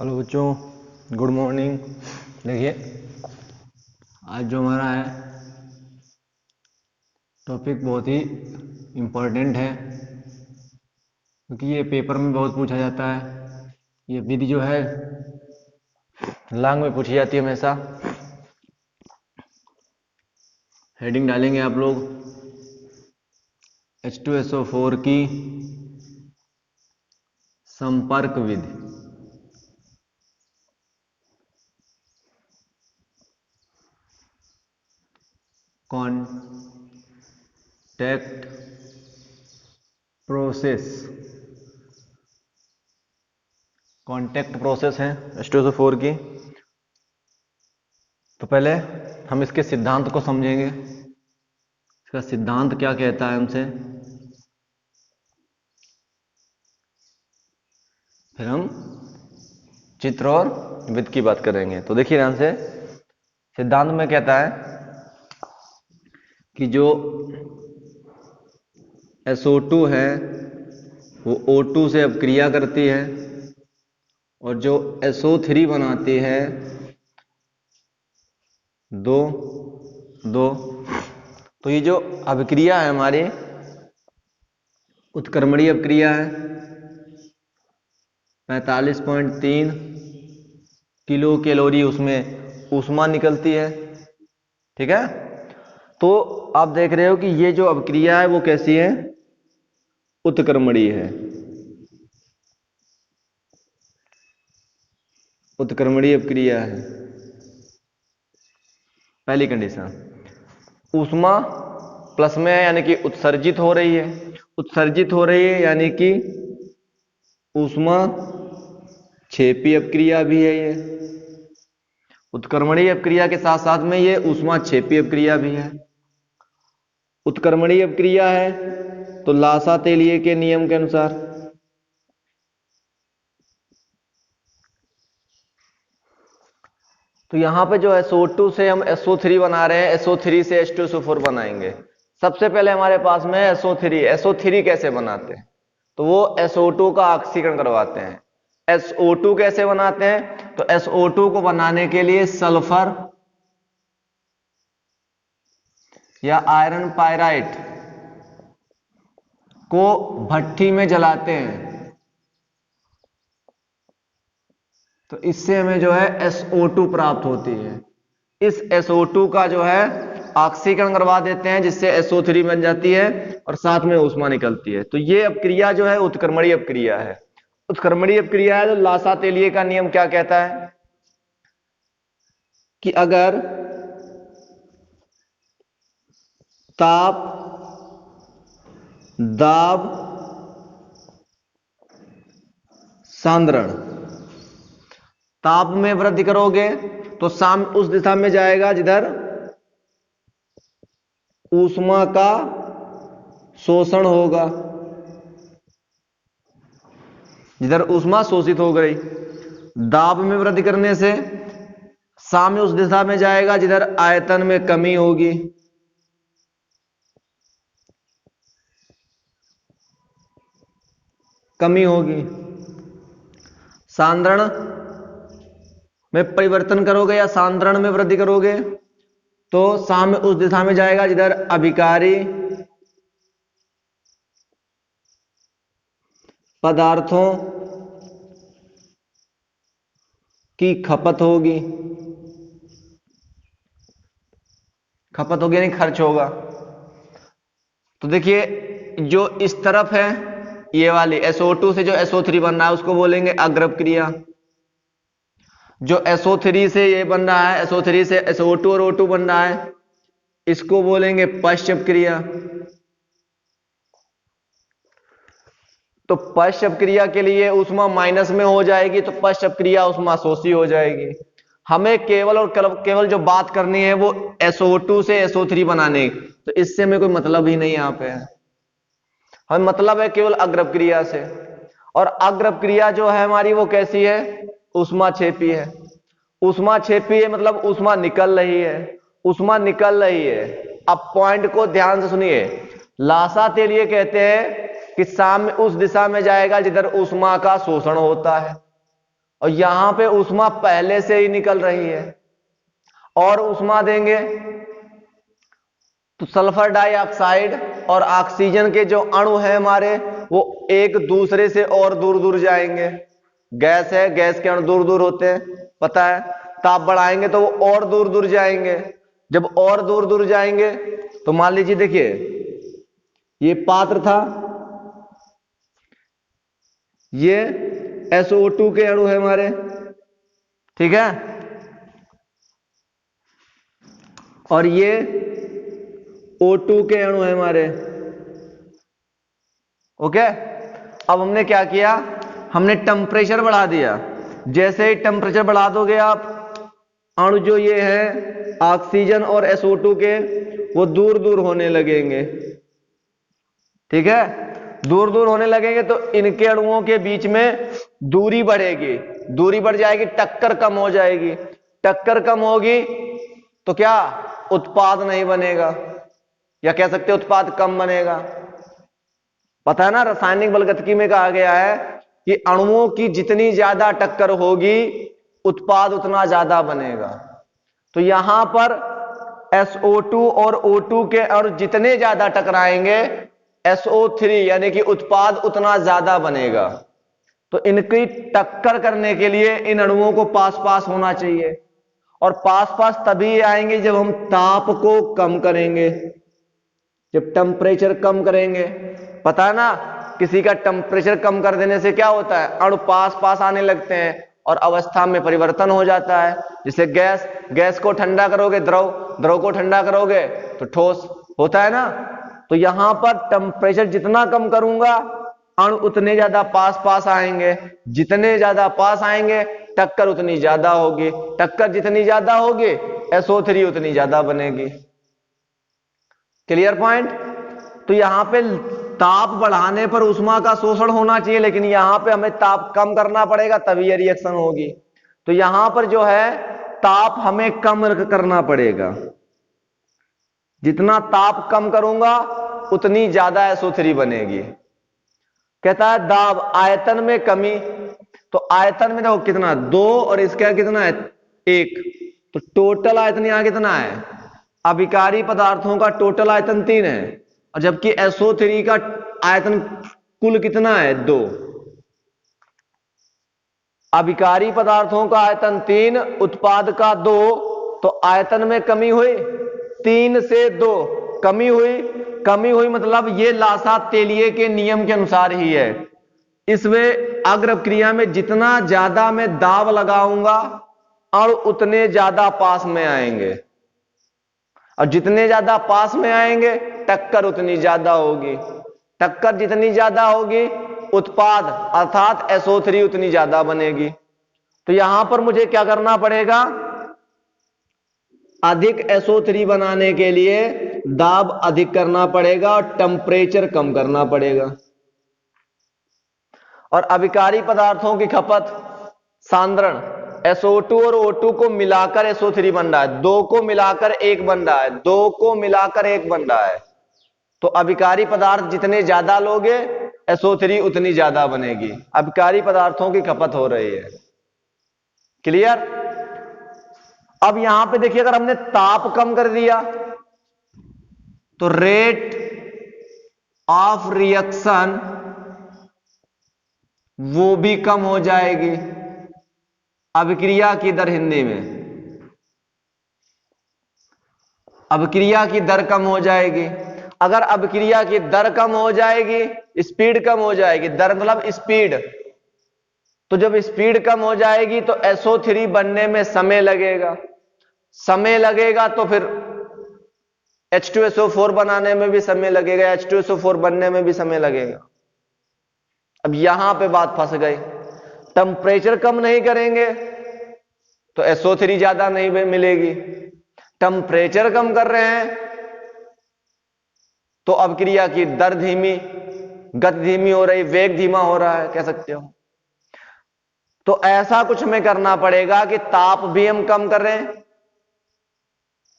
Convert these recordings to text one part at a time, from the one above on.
Hello बच्चों, good morning. देखिए, आज जो हमारा है टॉपिक बहुत ही इम्पोर्टेंट है, क्योंकि ये पेपर में बहुत पूछा जाता है। ये विधि जो है लांग में पूछी जाती है हमेशा। हेडिंग डालेंगे आप लोग H2SO4 की संपर्क विधि। कॉन्टैक्ट प्रोसेस, कॉन्टैक्ट प्रोसेस है H2SO4 की। तो पहले हम इसके सिद्धांत को समझेंगे। इसका सिद्धांत क्या कहता है हमसे, फिर हम चित्र और विधि की बात करेंगे। तो देखिए ध्यान से, सिद्धांत में कहता है कि जो SO2 है वो O2 से अपक्रिया करती है, और जो SO3 बनाती है दो दो। तो ये जो अभिक्रिया है हमारी उत्क्रमणीय अभिक्रिया है। 45.3 किलो कैलोरी उसमें ऊष्मा निकलती है। ठीक है, तो आप देख रहे हो कि ये जो अभिक्रिया है वो कैसी है, उत्क्रमणीय है। उत्क्रमणीय अभिक्रिया है। पहली कंडीशन, ऊष्मा प्लस में है यानी कि उत्सर्जित हो रही है। उत्सर्जित हो रही है यानी कि ऊष्मा क्षेपी अपक्रिया भी है। ये उत्क्रमणीय अपक्रिया के साथ साथ में ये ऊष्मा क्षेपी अपक्रिया भी है। उत्क्रमणीय अपक्रिया है तो लासा तेलिए के नियम के अनुसार तो यहां पे जो SO2 से हम SO3 बना रहे हैं, SO3 से H2SO4 बनाएंगे। सबसे पहले हमारे पास में SO3। SO3 कैसे बनाते हैं, तो वो SO2 का ऑक्सीकरण करवाते हैं। SO2 कैसे बनाते हैं, तो SO2 को बनाने के लिए सल्फर या आयरन पायराइट को भट्ठी में जलाते हैं। तो इससे हमें जो है SO2 प्राप्त होती है। इस SO2 का जो है ऑक्सीकरण करवा देते हैं, जिससे SO3 बन जाती है और साथ में ऊष्मा निकलती है। तो ये अपक्रिया जो है उत्क्रमणीय अपक्रिया है। उत्क्रमणीय अपक्रिया है। तो लासा तेलिए का नियम क्या कहता है कि अगर ताप, दाब, सांद्रण, ताप में वृद्धि करोगे तो साम उस दिशा में जाएगा जिधर ऊष्मा का शोषण होगा, जिधर ऊष्मा शोषित हो गई। दाब में वृद्धि करने से साम्य उस दिशा में जाएगा जिधर आयतन में कमी होगी। कमी होगी। सांद्रण में परिवर्तन करोगे या सांद्रण में वृद्धि करोगे तो साम्य उस दिशा में जाएगा जिधर अभिकारी पदार्थों की खपत होगी। खपत होगी यानी खर्च होगा। तो देखिए, जो इस तरफ है ये वाली SO2 से जो SO3 बन रहा है उसको बोलेंगे अग्रप क्रिया। जो SO3 से ये बन रहा है, SO3 से SO2 और O2 बन रहा है, इसको बोलेंगे पश्चप क्रिया। तो पश्चप क्रिया के लिए ऊष्मा माइनस में हो जाएगी, तो पश्चप क्रिया ऊष्मा शोषी हो जाएगी। हमें केवल और केवल जो बात करनी है वो SO2 से SO3 बनाने, तो इससे हमें कोई मतलब ही नहीं यहां पे है। हमें मतलब है केवल अग्रप क्रिया से। और अग्रप क्रिया जो है हमारी वो कैसी है, ऊष्मा क्षेपी है। ऊष्मा क्षेपी है मतलब ऊष्मा निकल रही है। ऊष्मा निकल रही है। अब पॉइंट को ध्यान से सुनिए। लासा तेलिए कहते हैं कि साम्य उस दिशा में जाएगा जिधर ऊष्मा का शोषण होता है। और यहां पे ऊष्मा पहले से ही निकल रही है, और ऊष्मा देंगे तो सल्फर डाइऑक्साइड और ऑक्सीजन के जो अणु हैं हमारे, वो एक दूसरे से और दूर दूर जाएंगे। गैस है, गैस के अणु दूर दूर होते हैं, पता है। ताप बढ़ाएंगे तो वो और दूर दूर जाएंगे। जब और दूर दूर जाएंगे तो मान लीजिए, देखिए ये पात्र था, ये SO2 के अणु है हमारे, ठीक है, और ये O2 के अणु है हमारे। ओके, अब हमने क्या किया, हमने टेम्परेचर बढ़ा दिया। जैसे ही टेम्परेचर बढ़ा दोगे आप, अणु जो ये है ऑक्सीजन और SO2 के, वो दूर दूर होने लगेंगे, ठीक है। दूर दूर होने लगेंगे तो इनके अणुओं के बीच में दूरी बढ़ेगी, दूरी बढ़ जाएगी, टक्कर कम हो जाएगी। टक्कर कम होगी तो क्या, उत्पाद नहीं बनेगा, या कह सकते उत्पाद कम बनेगा। पता है ना, रासायनिक बलगतिकी में कहा गया है कि अणुओं की जितनी ज्यादा टक्कर होगी, उत्पाद उतना ज्यादा बनेगा। तो यहां पर SO2 और O2 के अणु जितने ज्यादा टकराएंगे, SO3 यानी कि उत्पाद उतना ज्यादा बनेगा। तो इनकी टक्कर करने के लिए इन अणुओं को पास पास होना चाहिए, और पास पास तभी आएंगे जब हम ताप को कम करेंगे, जब टेम्परेचर कम करेंगे। पता है ना, किसी का टेम्परेचर कम कर देने से क्या होता है, अणु पास पास आने लगते हैं और अवस्था में परिवर्तन हो जाता है। जैसे गैस, गैस को ठंडा करोगे द्रव, द्रव को ठंडा करोगे तो ठोस होता है ना। तो यहां पर टेम्परेचर जितना कम करूंगा, अणु उतने ज्यादा पास पास आएंगे। जितने ज्यादा पास आएंगे, टक्कर उतनी ज्यादा होगी। टक्कर जितनी ज्यादा होगी, SO3 उतनी ज्यादा बनेगी। Clear point. तो यहां पे ताप बढ़ाने पर ऊष्मा का शोषण होना चाहिए, लेकिन यहां पे हमें ताप कम करना पड़ेगा, तभी ये रिएक्शन होगी। तो यहां पर जो है ताप हमें कम करना पड़ेगा। जितना ताप कम करूंगा उतनी ज्यादा SO3 बनेगी। कहता है दाब आयतन में कमी, तो आयतन में देखो कितना, 2 और इसका कितना है 1, तो टोटल आयतन यहां कितना है, अभिकारी पदार्थों का टोटल आयतन 3 है, और जबकि SO3 का आयतन कुल कितना है 2। अभिकारी पदार्थों का आयतन 3, उत्पाद का 2, तो आयतन में कमी हुई, 3 से 2 कमी हुई। कमी हुई मतलब ये लासा तेलिए के नियम के अनुसार ही है। इसमें अग्र क्रिया में जितना ज्यादा मैं दाब लगाऊंगा, और उतने ज्यादा पास में आएंगे, और जितने ज्यादा पास में आएंगे, टक्कर उतनी ज्यादा होगी। टक्कर जितनी ज्यादा होगी, उत्पाद अर्थात SO3 उतनी ज्यादा बनेगी। तो यहां पर मुझे क्या करना पड़ेगा, अधिक SO3 बनाने के लिए दाब अधिक करना पड़ेगा और टेम्परेचर कम करना पड़ेगा। और अभिकारी पदार्थों की खपत, सांद्रण, SO2 और O2 को मिलाकर SO3 बन रहा है, 2 को मिलाकर 1 बन रहा है, 2 को मिलाकर 1 बन रहा है। तो अभिकारी पदार्थ जितने ज्यादा लोगे, SO3 उतनी ज्यादा बनेगी। अभिकारी पदार्थों की खपत हो रही है। क्लियर। अब यहां पे देखिए, अगर हमने ताप कम कर दिया तो रेट ऑफ रिएक्शन वो भी कम हो जाएगी। अभिक्रिया की दर, हिंदी में अभिक्रिया की दर कम हो जाएगी। अगर अभिक्रिया की दर कम हो जाएगी, स्पीड कम हो जाएगी, दर मतलब स्पीड, तो जब स्पीड कम हो जाएगी तो SO3 बनने में समय लगेगा। समय लगेगा तो फिर H2SO4 बनाने में भी समय लगेगा, H2SO4 बनने में भी समय लगेगा। अब यहां पे बात फंस गई। टेम्परेचर कम नहीं करेंगे तो SO3 ज्यादा नहीं मिलेगी। टेम्परेचर कम कर रहे हैं तो अभिक्रिया की दर धीमी, गति धीमी हो रही, वेग धीमा हो रहा है, कह सकते हो। तो ऐसा कुछ हमें करना पड़ेगा कि ताप भी हम कम कर रहे हैं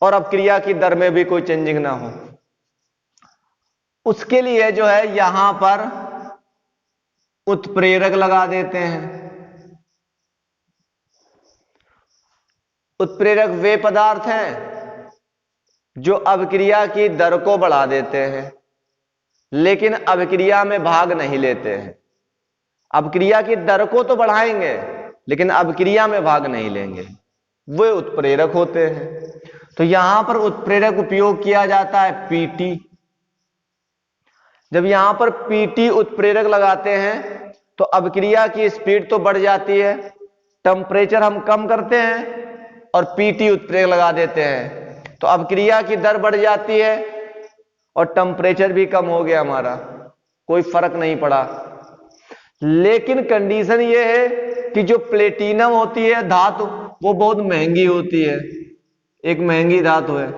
और अभिक्रिया की दर में भी कोई चेंजिंग ना हो। उसके लिए जो है यहां पर उत्प्रेरक लगा देते हैं। उत्प्रेरक वे पदार्थ हैं जो अभिक्रिया की दर को बढ़ा देते हैं लेकिन अभिक्रिया में भाग नहीं लेते हैं। अभिक्रिया की दर को तो बढ़ाएंगे लेकिन अभिक्रिया में भाग नहीं लेंगे, वे उत्प्रेरक होते हैं। तो यहां पर उत्प्रेरक उपयोग किया जाता है पीटी। जब यहां पर पीटी उत्प्रेरक लगाते हैं तो अभिक्रिया की स्पीड तो बढ़ जाती है, टेम्परेचर हम कम करते हैं और पीटी उत्प्रेरक लगा देते हैं तो अभिक्रिया की दर बढ़ जाती है और टेम्परेचर भी कम हो गया हमारा, कोई फर्क नहीं पड़ा। लेकिन कंडीशन यह है कि जो प्लेटिनम होती है धातु वो बहुत महंगी होती है, एक महंगी धातु है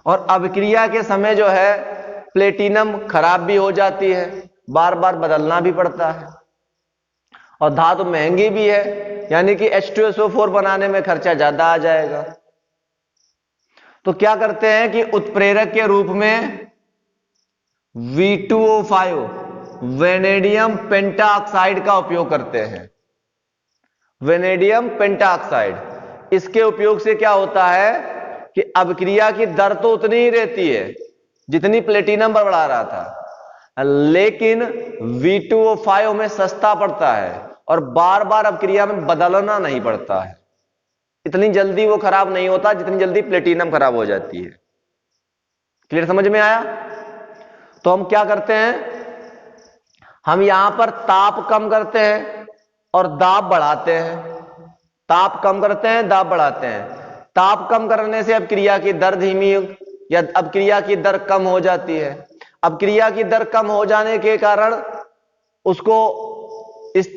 और अभिक्रिया के समय जो है प्लेटिनम खराब भी हो जाती है, बार बार बदलना भी पड़ता है और धातु महंगी भी है, यानी कि H2SO4 बनाने में खर्चा ज्यादा आ जाएगा। तो क्या करते हैं कि उत्प्रेरक के रूप में V2O5 वेनेडियम पेंटाऑक्साइड का उपयोग करते हैं। वेनेडियम पेंटाऑक्साइड, इसके उपयोग से क्या होता है कि अभिक्रिया की दर तो उतनी ही रहती है जितनी प्लेटिनम पर बढ़ा रहा था, लेकिन V2O5 हमें सस्ता पड़ता है और बार बार अभिक्रिया में बदलना नहीं पड़ता है, इतनी जल्दी वो खराब नहीं होता जितनी जल्दी प्लेटिनम खराब हो जाती है। क्लियर, समझ में आया? तो हम क्या करते हैं, हम यहां पर ताप कम करते हैं और दाब बढ़ाते हैं। ताप कम करते हैं, दाब बढ़ाते हैं। ताप कम करने से अभिक्रिया की दर धीमी या अभिक्रिया की दर कम हो जाती है। अभिक्रिया की दर कम हो जाने के कारण उसको इस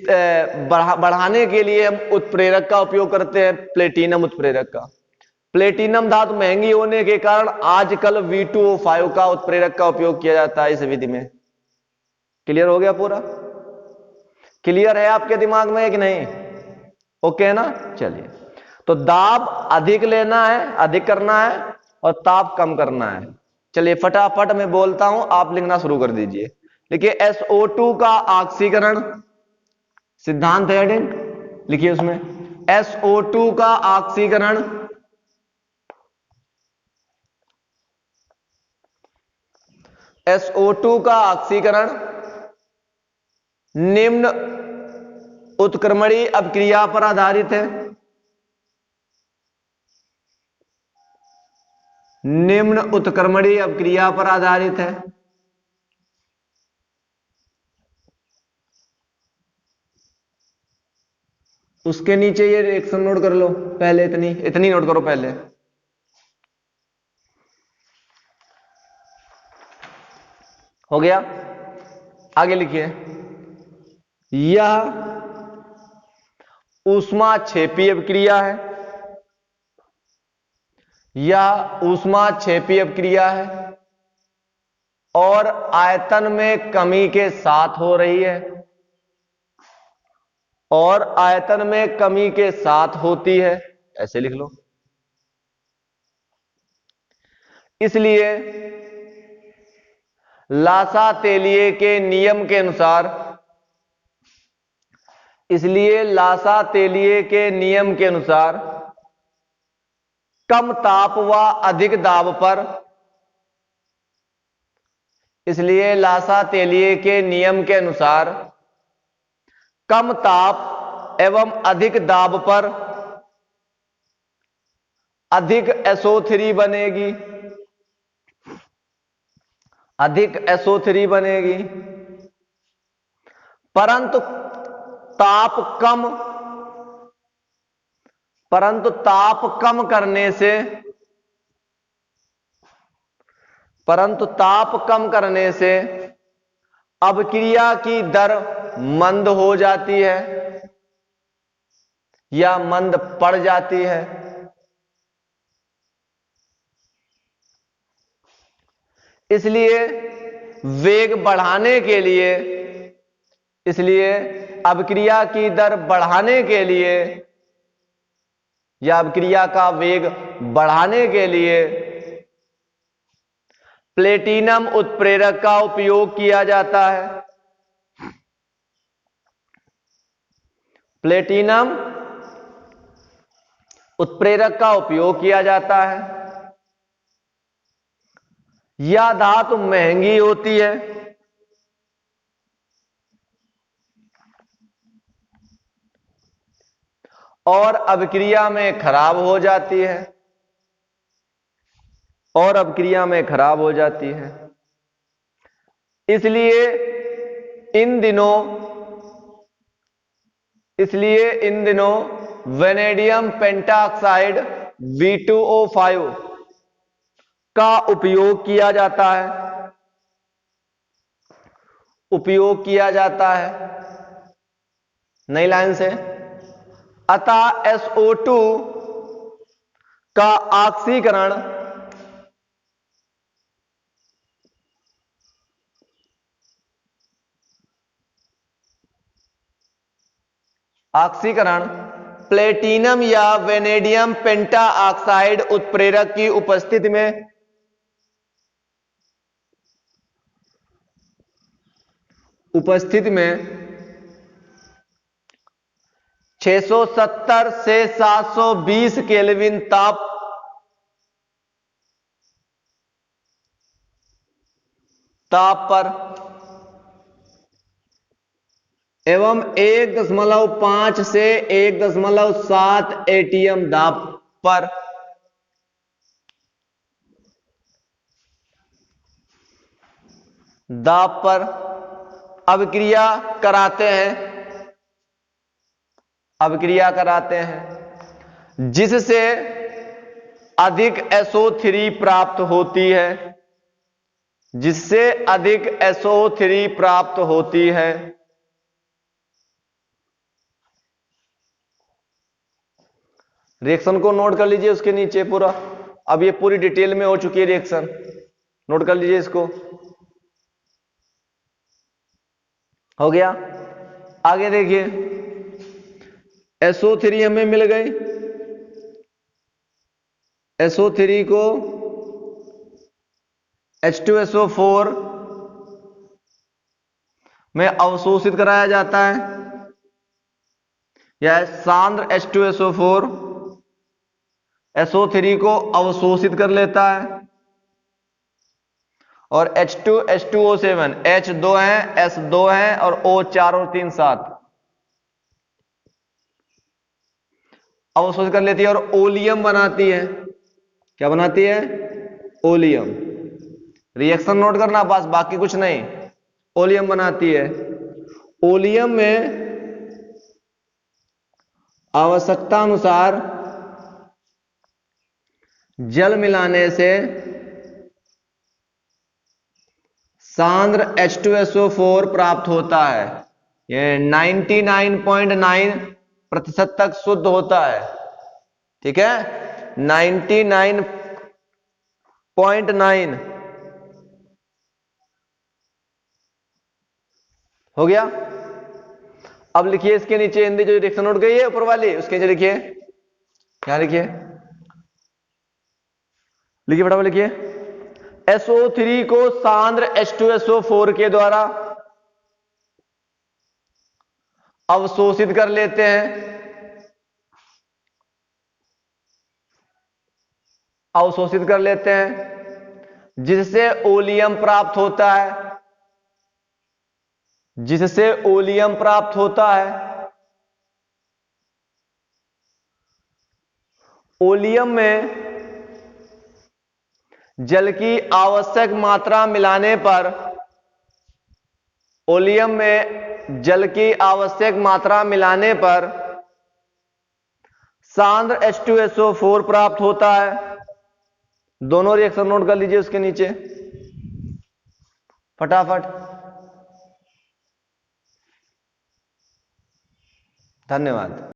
बढ़ाने के लिए हम उत्प्रेरक का उपयोग करते हैं, प्लेटिनम उत्प्रेरक का। प्लेटिनम धातु महंगी होने के कारण आजकल V2O5 का उत्प्रेरक का उपयोग किया जाता है इस विधि में। क्लियर हो गया पूरा? क्लियर है आपके दिमाग में कि नहीं? ओके ना? चलिए, तो दाब अधिक लेना है, अधिक करना है और ताप कम करना है। चलिए फटाफट मैं बोलता हूं, आप लिखना शुरू कर दीजिए। देखिए SO2 का ऑक्सीकरण सिद्धांत है हेडिंग, लिखिए उसमें SO2 का ऑक्सीकरण SO2 का ऑक्सीकरण निम्न उत्क्रमणीय अभिक्रिया पर आधारित है। निम्न उत्क्रमणीय अभिक्रिया पर आधारित है। उसके नीचे ये रिएक्शन नोट कर लो पहले, इतनी नोट करो पहले। हो गया? आगे लिखिए, यह ऊष्माक्षेपी अभिक्रिया है। यह ऊष्माक्षेपी अभिक्रिया है और आयतन में कमी के साथ हो रही है, और आयतन में कमी के साथ होती है, ऐसे लिख लो। इसलिए लासा-तेलिए के नियम के अनुसार, इसलिए लासा-तेलिए के नियम के अनुसार कम ताप व अधिक दाब पर, इसलिए लासा-तेलिए के नियम के अनुसार कम ताप एवं अधिक दाब पर अधिक SO3 बनेगी, अधिक SO3 बनेगी, परंतु ताप कम करने से, परंतु ताप कम करने से अभिक्रिया की दर मंद हो जाती है या मंद पड़ जाती है। इसलिए वेग बढ़ाने के लिए, इसलिए अभिक्रिया की दर बढ़ाने के लिए या अभिक्रिया का वेग बढ़ाने के लिए प्लेटिनम उत्प्रेरक का उपयोग किया जाता है। प्लेटिनम उत्प्रेरक का उपयोग किया जाता है। यह धातु महंगी होती है और अभिक्रिया में खराब हो जाती है, और अभिक्रिया में खराब हो जाती है। इसलिए इन दिनों वेनेडियम पेंटाऑक्साइड V2O5 का उपयोग किया जाता है नई लाइन से। अतः SO2 का ऑक्सीकरण प्लेटिनम या वेनेडियम पेंटाऑक्साइड उत्प्रेरक की उपस्थिति में 670 से 720 केल्विन ताप पर एवं 1.5 से 1.7 ATM दाब पर अभिक्रिया कराते हैं, जिससे अधिक SO3 प्राप्त होती है। रिएक्शन को नोट कर लीजिए उसके नीचे पूरा। अब ये पूरी डिटेल में हो चुकी है रिएक्शन, नोट कर लीजिए इसको। हो गया। आगे देखिए, SO3 हमें मिल गई। SO3 को H2SO4 में अवशोषित कराया जाता है। यह सांद्र H2SO4 SO3 को अवशोषित कर लेता है और H2H2O7 H2 है, S2 है और O 4 और 3 7 अवशोषित कर लेती है और ओलियम बनाती है। क्या बनाती है? ओलियम। रिएक्शन नोट करना बस, बाकी कुछ नहीं। ओलियम बनाती है। ओलियम में आवश्यकता अनुसार जल मिलाने से सांद्र H2SO4 प्राप्त होता है। यह 99.9% तक शुद्ध होता है। ठीक है, 99.9 हो गया। अब लिखिए इसके नीचे हिंदी जो रिएक्शन नोट गई है ऊपर वाली, उसके नीचे लिखिए, क्या लिखिए, फटाफट लिखिए। SO3 को सांद्र H2SO4 के द्वारा अवशोषित कर लेते हैं, जिससे ओलियम प्राप्त होता है। ओलियम में जल की आवश्यक मात्रा मिलाने पर सांद्र H2SO4 प्राप्त होता है। दोनों रिएक्शन नोट कर लीजिए उसके नीचे फटाफट। धन्यवाद।